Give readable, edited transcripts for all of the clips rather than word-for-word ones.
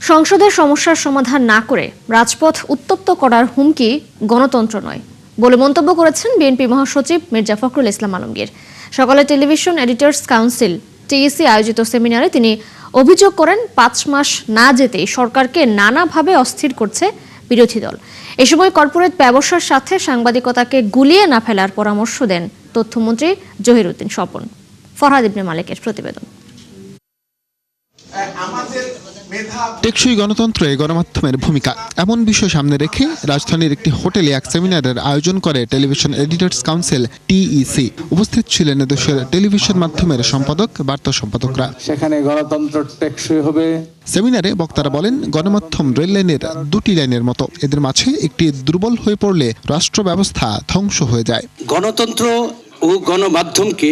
সংসদের সমস্যার সমাধান না করে রাজপথ উত্তপ্ত করার হুমকি গণতন্ত্র নয় বলে মন্তব্য করেছেন বিএনপি মহাসচিব মির্জা ফখরুল ইসলাম আলমগীর। সকালে টেলিভিশন এডিটর্স কাউন্সিল টিইসি আয়োজিত সেমিনারে তিনি অভিযোগ করেন 5 মাস না যেতেই সরকারকে নানাভাবে অস্থির করছে বিরোধী দল। এ সময় কর্পোরেট ব্যবসার সাথে সাংবাদিকতাকে গুলিয়ে না ফেলার পরামর্শ দেন তথ্যমন্ত্রী জহিরুদ্দিন স্বপন। ফরহাদ ইবনে মালিকের প্রতিবেদন। টেকসই গণতন্ত্রে গণমাধ্যমের ভূমিকা এমন বিষয় সামনে রেখে রাজধানীর একটি হোটেলে এক সেমিনারের আয়োজন করে টেলিভিশন এডিটর্স কাউন্সিল টিইসি। উপস্থিত ছিলেন দেশের টেলিভিশন মাধ্যমের সম্পাদক, বার্তা সম্পাদকরা। সেখানে গণতন্ত্র টেকসই হবে। সেমিনারে বক্তারা বলেন, গণমাধ্যম রেল লাইনের দুটি লাইনের মতো, এদের মাঝে একটি দুর্বল হয়ে পড়লে রাষ্ট্র ব্যবস্থা ধ্বংস হয়ে যায়। গণতন্ত্র ও গণমাধ্যমকে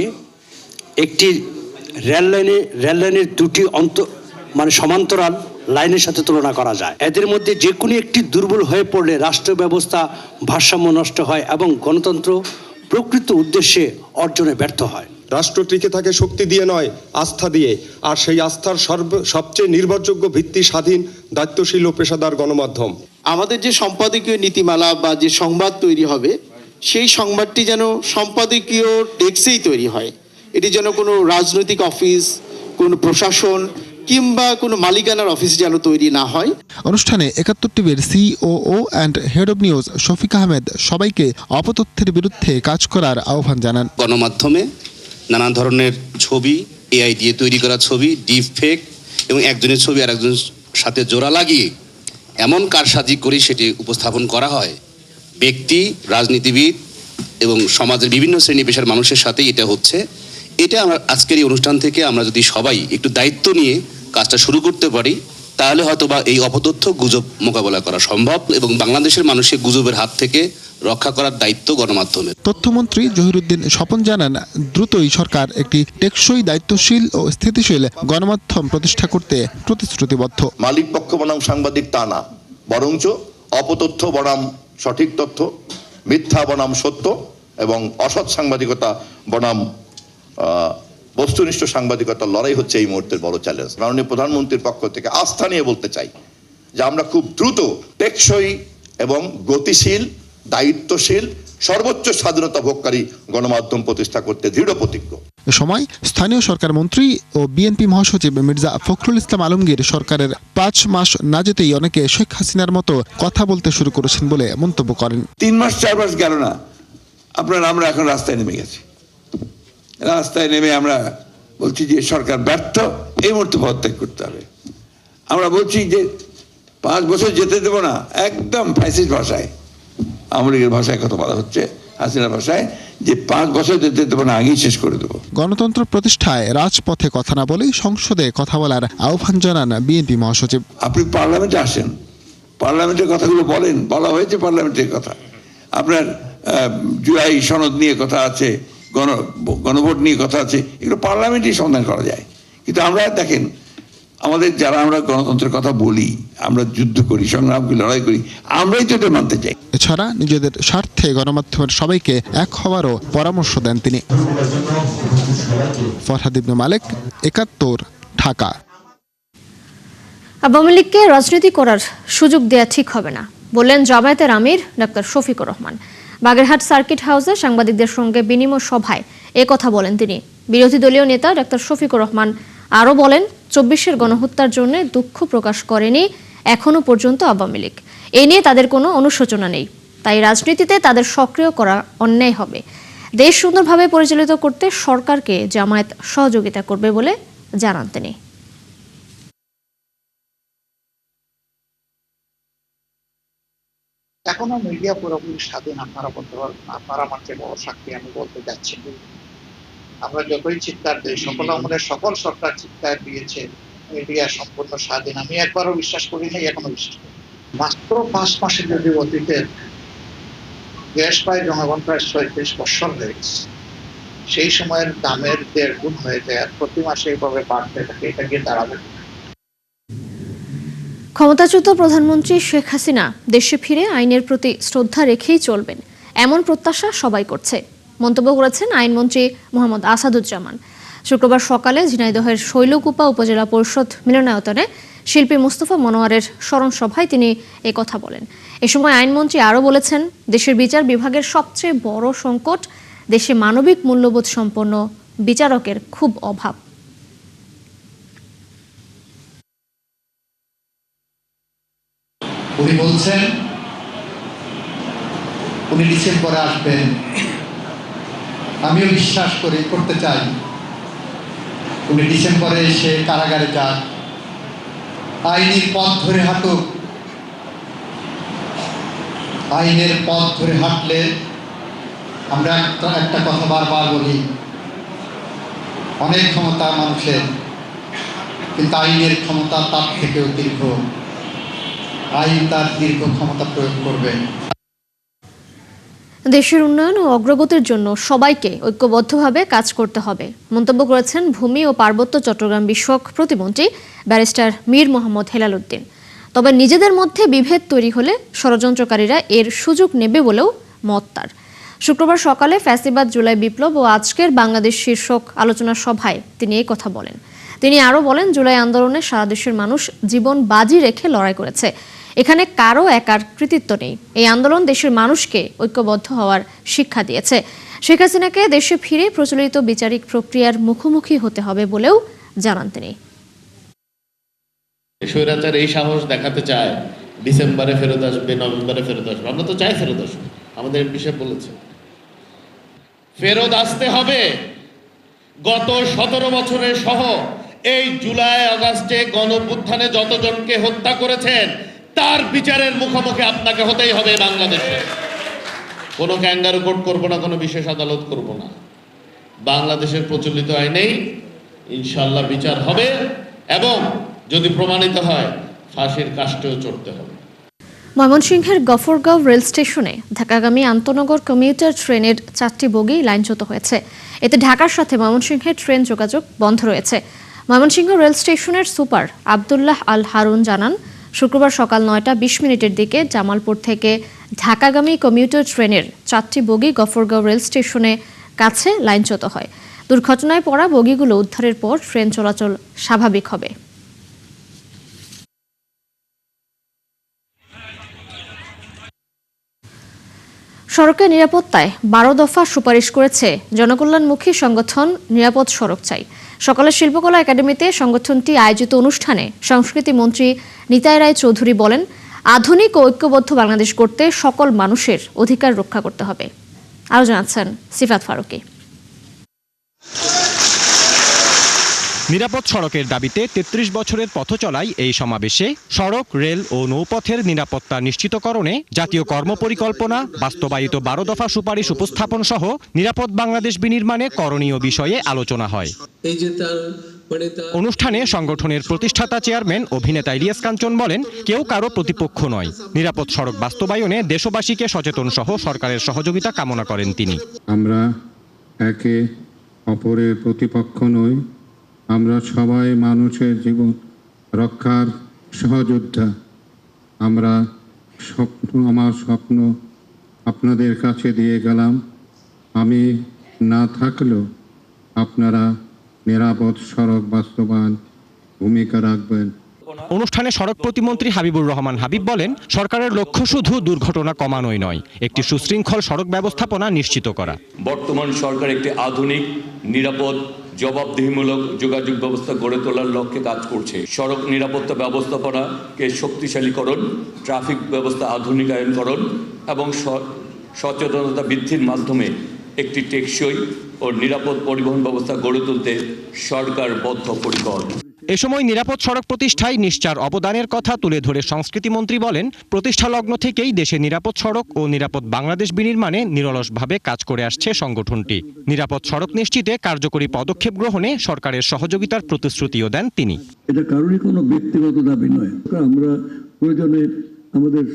একটি রেল লাইনের দুটি সমান্তরাল লাইনের সাথে তুলনা করা যায়। এদের মধ্যে যে কোনো একটি দুর্বল হয়ে পড়লে রাষ্ট্র ব্যবস্থা ভারসাম্য নষ্ট হয় এবং গণতন্ত্র প্রকৃত উদ্দেশ্যে অর্জনে ব্যর্থ হয়। রাষ্ট্র টিকে থাকে শক্তি দিয়ে নয়, আস্থা দিয়ে। আর সেই আস্থার সবচেয়ে নির্ভরযোগ্য ভিত্তি স্বাধীন, দায়িত্বশীল ও পেশাদার গণমাধ্যম। আমাদের যে সম্পাদকীয় নীতিমালা বা যে সংবাদ তৈরি হবে, সেই সংবাদটি যেন সম্পাদকীয় ডেস্কেই তৈরি হয়। এটি যেন কোনো রাজনৈতিক অফিস, কোনো প্রশাসন কিংবা কোনো মালিকানার অফিস যেন তৈরি না হয়। অনুষ্ঠানে ৭১ টিভির COO and head of news Shafiq Ahmed সবাইকে অপতথ্যের বিরুদ্ধে কাজ করার আহ্বান জানান। গণমাধ্যমে নানা ধরনের ছবি, এআই দিয়ে তৈরি করা ছবি, ডিপ ফেক এবং একজনের ছবি আর একজনের সাথে জোড়া লাগিয়ে এমন কারসাজি করে সেটি উপস্থাপন করা হয়। ব্যক্তি, রাজনীতিবিদ এবং সমাজের বিভিন্ন শ্রেণী পেশার মানুষের সাথে এটা হচ্ছে। এটা আমরা আজকের এই অনুষ্ঠান থেকে আমরা যদি সবাই একটু দায়িত্ব নিয়ে কাজটা শুরু করতে পারি, তাহলে হয়তোবা এই অপতথ্য গুজব মোকাবেলা করা সম্ভব এবং বাংলাদেশের মানুষকে গুজবের হাত থেকে রক্ষা করার দায়িত্ব গণমাধ্যমের। তথ্যমন্ত্রী জহিরুদ্দিন স্বপন জানান, দ্রুতই সরকার একটি টেকসই, দায়িত্বশীল ও স্থিতিশীল গণমাধ্যম প্রতিষ্ঠা করতে প্রতিশ্রুতিবদ্ধ। মালিক পক্ষ বনাম সাংবাদিক তা না, বরঞ্চ অপতথ্য বনাম সঠিক তথ্য, মিথ্যা বনাম সত্য এবং অসৎ সাংবাদিকতা বনাম বস্তুনিষ্ঠ সাংবাদিকতার লড়াই হচ্ছে এই মুহূর্তের বড় চ্যালেঞ্জ। মাননীয় প্রধানমন্ত্রীর পক্ষ থেকে আস্থা নিয়ে বলতে চাই যে আমরা খুব দ্রুত টেকসই এবং গতিশীল, দায়িত্বশীল, সর্বোচ্চ স্বাধীনতা ভোগকারী গণমাধ্যম প্রতিষ্ঠা করতে দৃঢ় প্রতিজ্ঞ। এ সময় স্থানীয় সরকার মন্ত্রী ও বিএনপি মহাসচিব মির্জা ফখরুল ইসলাম আলমগীর সরকারের 5 মাস না যেতেই অনেকে শেখ হাসিনার মতো কথা বলতে শুরু করেছেন বলে মন্তব্য করেন। 3 মাস 4 মাস গেল না, আমরা এখন রাস্তায় নেমে গেছি। রাস্তায় নেমে আমরা বলছি যে সরকার ব্যর্থ, এই মুহূর্তে পদত্যাগ করতে হবে। আমরা বলছি যে 5 বছর যেতে দেবো না, একদম ফ্যাসিস্ট ভাষায়, আওয়ামী লীগের ভাষায় কথা বলা হচ্ছে, হাসিনার ভাষায়, যে 5 বছর যেতে দেবো না, আগেই শেষ করে দেবো। গণতন্ত্র প্রতিষ্ঠায় রাজপথে কথা না বলেই সংসদে কথা বলার আহ্বান জানান বিএনপি মহাসচিব। আপনি পার্লামেন্টে আসেন, পার্লামেন্টের কথাগুলো বলেন, বলা হয়েছে পার্লামেন্টের কথা। আপনার জুলাই সনদ নিয়ে কথা আছে, গণভোট নিয়ে কথা আছে, এগুলো পার্লামেন্টেই সমাধান করা যায়। কিন্তু আমরা দেখেন, আমাদের যারা আমরা গণতন্ত্রের কথা বলি, আমরা যুদ্ধ করি, সংগ্রাম করি, লড়াই করি, আমরাই তো এটা মানতে চাই। এছাড়া নিজেদের স্বার্থে গণমাধ্যমের সবাইকে এক হওয়ারও পরামর্শ দেন তিনি। ফরহাদ ইবনে মালিক, ৭১, ঢাকা। আওয়ামী লীগকে রাজনীতি করার সুযোগ দেয়া ঠিক হবে না বললেন জামায়াতের আমির ডাক্তার শফিকুর রহমান। বাগেরহাট সার্কিট হাউসে সাংবাদিকদের সঙ্গে বিনিময় সভায় কথা বলেন তিনি। বিরোধী দলীয় নেতা ডাক্তার শফিকুর রহমান আরও বলেন, 24-এর গণহত্যার জন্য দুঃখ প্রকাশ করেনি এখনো পর্যন্ত আওয়ামী লীগ। এ নিয়ে তাদের কোনো অনুশোচনা নেই, তাই রাজনীতিতে তাদের সক্রিয় করা অন্যায় হবে। দেশ সুন্দরভাবে পরিচালিত করতে সরকারকে জামায়াত সহযোগিতা করবে বলে জানান তিনি। এখনো মিডিয়া পুরোপুরি স্বাধীন, আপনারা বলতে পারবেন, আপনারা আমার চেয়ে বড় সাক্ষী, আমি বলতে যাচ্ছি। আমরা যতই চিৎকার দিই, সকল আমলের সকল সরকার চিৎকার দিয়েছে মিডিয়া সম্পূর্ণ স্বাধীন, আমি একবারও বিশ্বাস করি নাই, এখনো বিশ্বাস করি। মাত্র 5 মাসে যদি অতীতের গ্যাস পায় জনগণ প্রায় 36 বছর হয়ে গেছে, সেই সময়ের দামের 1.5 গুণ হয়ে যায়, আর প্রতি মাসে এইভাবে বাড়তে থাকে, এটা গিয়ে দাঁড়াবে। ক্ষমতাচ্যুত প্রধানমন্ত্রী শেখ হাসিনা দেশে ফিরে আইনের প্রতি শ্রদ্ধা রেখেই চলবেন, এমন প্রত্যাশা সবাই করছে। মন্তব্য করেছেন আইনমন্ত্রী মোহাম্মদ আসাদুজ্জামান। শুক্রবার সকালে ঝিনাইদহের শৈলকুপা উপজেলা পরিষদ মিলনায়তনে শিল্পী মুস্তফা মনোয়ারের স্মরণ সভায় তিনি কথা বলেন। এ সময় আইনমন্ত্রী আরও বলেছেন, দেশের বিচার বিভাগের সবচেয়ে বড় সংকট দেশে মানবিক মূল্যবোধ সম্পন্ন বিচারকের খুব অভাব। উনি বলছেন উনি ডিসেম্বরে আসবেন। আমিও বিশ্বাস করতে চাই উনি ডিসেম্বরে এসে কারাগারে যান, আইনের পথ ধরে হাঁটুক। আইনের পথ ধরে হাঁটলে আমরা একটা কথা বারবার বলি, অনেক ক্ষমতা মানুষের, কিন্তু আইনের ক্ষমতা তার থেকেও দীর্ঘ। আইন তার দীর্ঘ ক্ষমতা প্রয়োগ করবে। দেশের উন্নয়ন ও অগ্রগতির জন্য সবাইকে ঐক্যবদ্ধভাবে কাজ করতে হবে মন্তব্য করেছেন ভূমি ও পার্বত্য চট্টগ্রাম বিষয়ক প্রতিমন্ত্রী ব্যারিস্টার মীর মোহাম্মদ হেলাল উদ্দিন। তবে নিজেদের মধ্যে বিভেদ তৈরি হলে ষড়যন্ত্রকারীরা এর সুযোগ নেবে বলেও মত তার। শুক্রবার সকালে ফ্যাসিবাদ জুলাই বিপ্লব ও আজকের বাংলাদেশ শীর্ষক আলোচনা সভায় তিনি এই কথা বলেন। তিনি আরও বলেন, জুলাই আন্দোলনে সারা দেশের মানুষ জীবন বাজি রেখে লড়াই করেছে। এখানে কারো একার কৃতিত্ব নেই। এই আন্দোলন দেশের মানুষকে ঐক্যবদ্ধ হওয়ার শিক্ষা দিয়েছে। শেখ হাসিনাকে দেশে ফিরে প্রচলিত বিচারিক প্রক্রিয়ার মুখোমুখি হতে হবে বলেও জানান তিনি। স্বৈরাচার এই সাহস দেখাতে চায় ডিসেম্বরে ফেরত আসবে, নভেম্বরে ফেরত আসবে। আমরা তো চাই ফেরত আসবে, আমাদের এমপি সাহেব বলেছে ফেরত আসতে হবে। গত 17 বছরের সহ এই জুলাই আগস্টে গণঅভ্যুত্থানে যতজনকে হত্যা করেছেন তার বিচারের মুখোমুখি আপনাকে হতেই হবে। বাংলাদেশে কোনো ক্যাঙ্গারু কোর্ট করবো না, কোনো বিশেষ আদালত করব না। বাংলাদেশের প্রচলিত আইনেই ইনশাল্লাহ বিচার হবে এবং যদি প্রমাণিত হয় ফাঁসির কাষ্ঠেও চড়তে হবে। ময়মনসিংহের গফরগাঁও রেল স্টেশনে ঢাকাগামী আন্তনগর কমিউটার ট্রেনের 4টি বগি লাইনচ্যুত হয়েছে। এতে ঢাকার সাথে ময়মনসিংহের ট্রেন যোগাযোগ বন্ধ রয়েছে। ময়মনসিংহ রেল স্টেশনের সুপার আব্দুল্লাহ আল হারুন জানান, শুক্রবার সকাল 9টা 20 মিনিটের দিকে জামালপুর থেকে ঢাকাগামী কমিউটার ট্রেনের 4টি বগি গফরগাঁও রেল স্টেশনে কাছে লাইনচ্যুত হয়। দুর্ঘটনায় পড়া বগিগুলো উদ্ধারের পর ট্রেন চলাচল স্বাভাবিক হবে। সড়কের নিরাপত্তায় 12 দফা সুপারিশ করেছে জনকল্যাণমুখী সংগঠন নিরাপদ সড়ক চাই। সকালে শিল্পকলা একাডেমিতে সংগঠনটি আয়োজিত অনুষ্ঠানে সংস্কৃতি মন্ত্রী নিতাই রায় চৌধুরী বলেন, আধুনিক ও ঐক্যবদ্ধ বাংলাদেশ করতে সকল মানুষের অধিকার রক্ষা করতে হবে। আরও জানাচ্ছেন সিফাত ফারুকী। নিরাপদ সড়কের দাবিতে 33 বছরের পথচলায় এই সমাবেশে সড়ক, রেল ও নৌপথের নিরাপত্তা নিশ্চিতকরণে জাতীয় কর্মপরিকল্পনা, বাস্তবায়িত 12 দফা সুপারিশ উপস্থাপন সহ নিরাপদ বাংলাদেশ বিনির্মাণে করণীয় বিষয়ে আলোচনা হয়। অনুষ্ঠানে সংগঠনের প্রতিষ্ঠাতা চেয়ারম্যান অভিনেতা ইলিয়াস কাঞ্চন বলেন, কেউ কারো প্রতিপক্ষ নয়। নিরাপদ সড়ক বাস্তবায়নে দেশবাসীকে সচেতন সহ সরকারের সহযোগিতা কামনা করেন তিনি। আমরা একে অপরের প্রতিপক্ষ নই, আমরা সবাই মানুষের জীবন রক্ষার সহযোদ্ধা। আমার স্বপ্ন আপনাদের কাছে দিয়ে গেলাম। আমি না থাকলেও আপনারা নিরাপদ সড়ক বাস্তবায়ন ভূমিকা রাখবেন। অনুষ্ঠানে সড়ক প্রতিমন্ত্রী হাবিবুর রহমান হাবিব বলেন, সরকারের লক্ষ্য শুধু দুর্ঘটনা কমানোই নয়, একটি সুশৃঙ্খল সড়ক ব্যবস্থাপনা নিশ্চিত করা। বর্তমান সরকার একটি আধুনিক, নিরাপদ, জবাবদিহিমূলক যোগাযোগ ব্যবস্থা গড়ে তোলার লক্ষ্যে কাজ করছে। সড়ক নিরাপত্তা ব্যবস্থাপনাকে শক্তিশালীকরণ, ট্রাফিক ব্যবস্থা আধুনিকায়নকরণ এবং সচেতনতা বৃদ্ধির মাধ্যমে একটি টেকসই ও নিরাপদ পরিবহন ব্যবস্থা গড়ে তুলতে সরকার বদ্ধপরিকর। এ সময় নিরাপদ সড়ক প্রতিষ্ঠায় নিশ্চার অবদানের কথা তুলে ধরে সংস্কৃতি মন্ত্রী বলেন, প্রতিষ্ঠা লগ্ন থেকেই দেশে নিরাপদ সড়ক ও নিরাপদ বাংলাদেশ বিনির্মাণে নিরলসভাবে কাজ করে আসছে সংগঠনটি। নিরাপদ সড়ক নিশ্চিতে কার্যকরী পদক্ষেপ গ্রহণে সরকারের সহযোগিতার প্রতিশ্রুতিও দেন তিনি। এটা কারোরই কোনো ব্যক্তিগত দাবি নয়। আমরা প্রয়োজনে আমাদের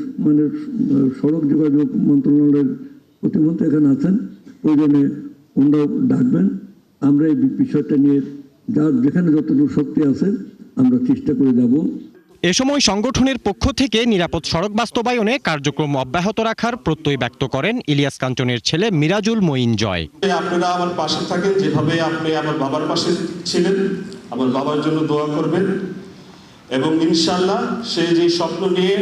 সড়ক যোগাযোগ মন্ত্রণালয়ের প্রতিমন্ত্রী এখানে আছেন, প্রয়োজনে ওনারাও ডাকবেন। আমরা এই বিষয়টা নিয়ে যার যেখানে যতটুকু শক্তি আছে আমরা চেষ্টা করে যাব। এ সময় সংগঠনের পক্ষ থেকে নিরাপদ সড়ক বাস্তবায়নে কার্যক্রম অব্যাহত রাখার প্রত্যয় ব্যক্ত করেন ইলিয়াস কাঞ্চনের ছেলে মিরাজুল মঈন জয়। আপনারা আমার পাশে থাকেন, যেভাবে আপনি আমার বাবার পাশে ছিলেন, আমার বাবার জন্য দোয়া করবেন। এবং ইনশাল্লাহ সে যে স্বপ্ন নিয়ে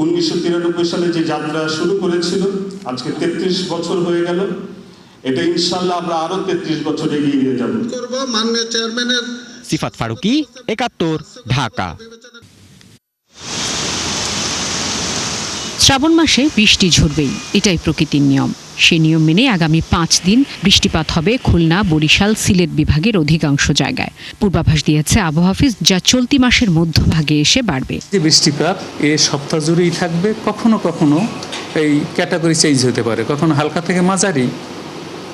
1993 সালে যে যাত্রা শুরু করেছিল, আজকে 33 বছর হয়ে গেল, এটা ইনশাল্লাহ আমরা আরো 33 বছর এগিয়ে নিয়ে যাব। মাননীয় চেয়ারম্যানের সিফাত ফারুকী, ৭১, ঢাকা। শ্রাবণ মাসে বৃষ্টি ঝরবেই, এটাই প্রকৃতির নিয়ম। সে নিয়ম মেনে আগামী 5 দিন বৃষ্টিপাত হবে খুলনা, বরিশাল, সিলেট বিভাগের অধিকাংশ জায়গায়। পূর্বাভাস দিয়েছে আবহাওয়া অফিস, যা চলতি মাসের মধ্যভাগে এসে বাড়বে। যে বৃষ্টিপাত এ সপ্তাহ জুড়েই থাকবে। কখনো কখনো এই ক্যাটাগরি চেঞ্জ হতে পারে, কখনো হালকা থেকে মাঝারি,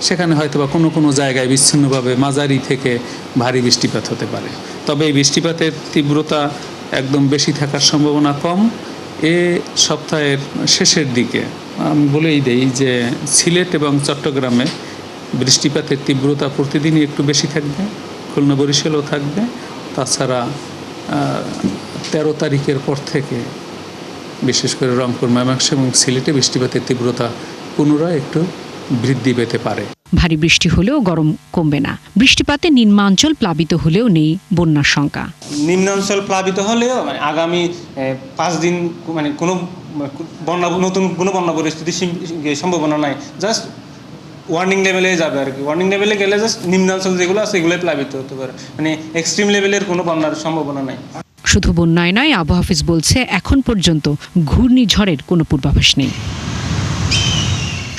সেখানে হয়তো বা কোনো কোনো জায়গায় বিচ্ছিন্নভাবে মাঝারি থেকে ভারী বৃষ্টিপাত হতে পারে। তবে এই বৃষ্টিপাতের তীব্রতা একদম বেশি থাকার সম্ভাবনা কম। এ সপ্তাহের শেষের দিকে আমি বলেই দেই যে সিলেট এবং চট্টগ্রামে বৃষ্টিপাতের তীব্রতা প্রতিদিনই একটু বেশি থাকবে, খুলনা বরিশালও থাকবে। তাছাড়া 13 তারিখের পর থেকে বিশেষ করে রংপুর, ময়মনসিংহ এবং সিলেটে বৃষ্টিপাতের তীব্রতা পুনরায় একটু বৃদ্ধি পেতে পারে। ভারী বৃষ্টি হলেও গরম কমবে না। বৃষ্টিপাতে নিম্নাঞ্চল প্লাবিত হলেও নেই বন্যার শঙ্কা। নিম্নাঞ্চল প্লাবিত হলেও আগামী 5 দিন কোনো নতুন কোনো বন্যা পরিস্থিতির সম্ভাবনা নাই। জাস্ট ওয়ার্নিং লেভেলে যাবে আর কি। ওয়ার্নিং লেভেলে গেলে জাস্ট নিম্নাঞ্চল যেগুলো আছে এগুলোই প্লাবিত হতে পারে, এক্সট্রিম লেভেলের কোনো বন্যার সম্ভাবনা নাই। শুধু বন্যায় নয়, আবহাওয়া অফিস বলছে এখন পর্যন্ত ঘূর্ণিঝড়ের কোনো পূর্বাভাস নেই।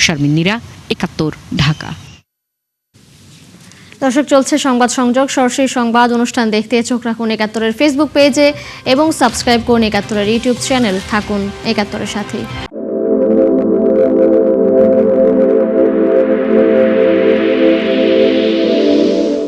শারমিন নীরা, ৭১, ঢাকা। দর্শক, চলছে সংবাদ সংযোগ। সরাসরি সংবাদ অনুষ্ঠান দেখতে চোখ রাখুন ৭১-এর ফেসবুক পেজে এবং সাবস্ক্রাইব করুন ৭১-এর ইউটিউব চ্যানেল। থাকুন ৭১-এর সাথে।